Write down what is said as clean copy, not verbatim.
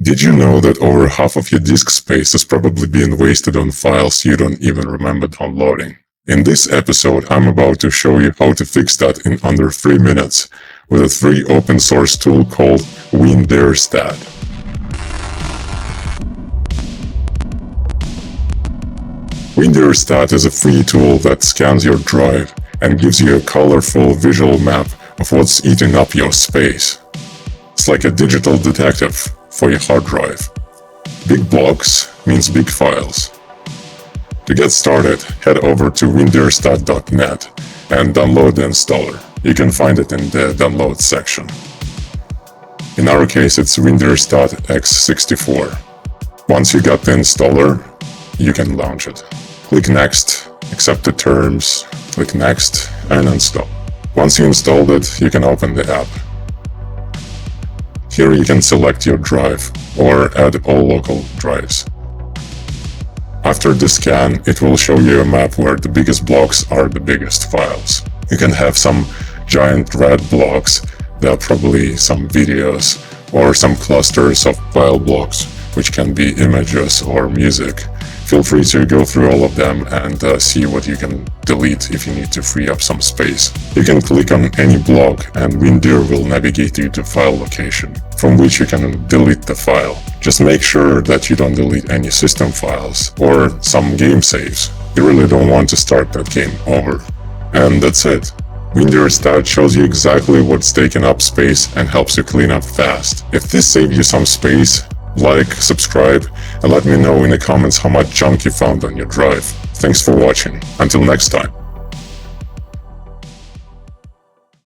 Did you know that over half of your disk space is probably being wasted on files you don't even remember downloading? In this episode, I'm about to show you how to fix that in under 3 minutes with a free open source tool called WinDirStat. WinDirStat is a free tool that scans your drive and gives you a colorful visual map of what's eating up your space. It's like a digital detective for your hard drive. Big blocks means big files. To get started, head over to WinDirStat.net and download the installer. You can find it in the download section. In our case, it's WinDirStat x64. Once you got the installer, you can launch it. Click Next, accept the terms, click Next, and install. Once you installed it, you can open the app. Here you can select your drive or add all local drives. After the scan, it will show you a map where the biggest blocks are the biggest files. You can have some giant red blocks. There are probably some videos or some clusters of file blocks, which can be images or music. Feel free to go through all of them and see what you can delete if you need to free up some space. You can click on any block and WinDir will navigate you to file location, from which you can delete the file. Just make sure that you don't delete any system files or some game saves. You really don't want to start that game over. And that's it. WinDirStat shows you exactly what's taking up space and helps you clean up fast. If this saved you some space, like, subscribe, and let me know in the comments how much junk you found on your drive. Thanks for watching. Until next time.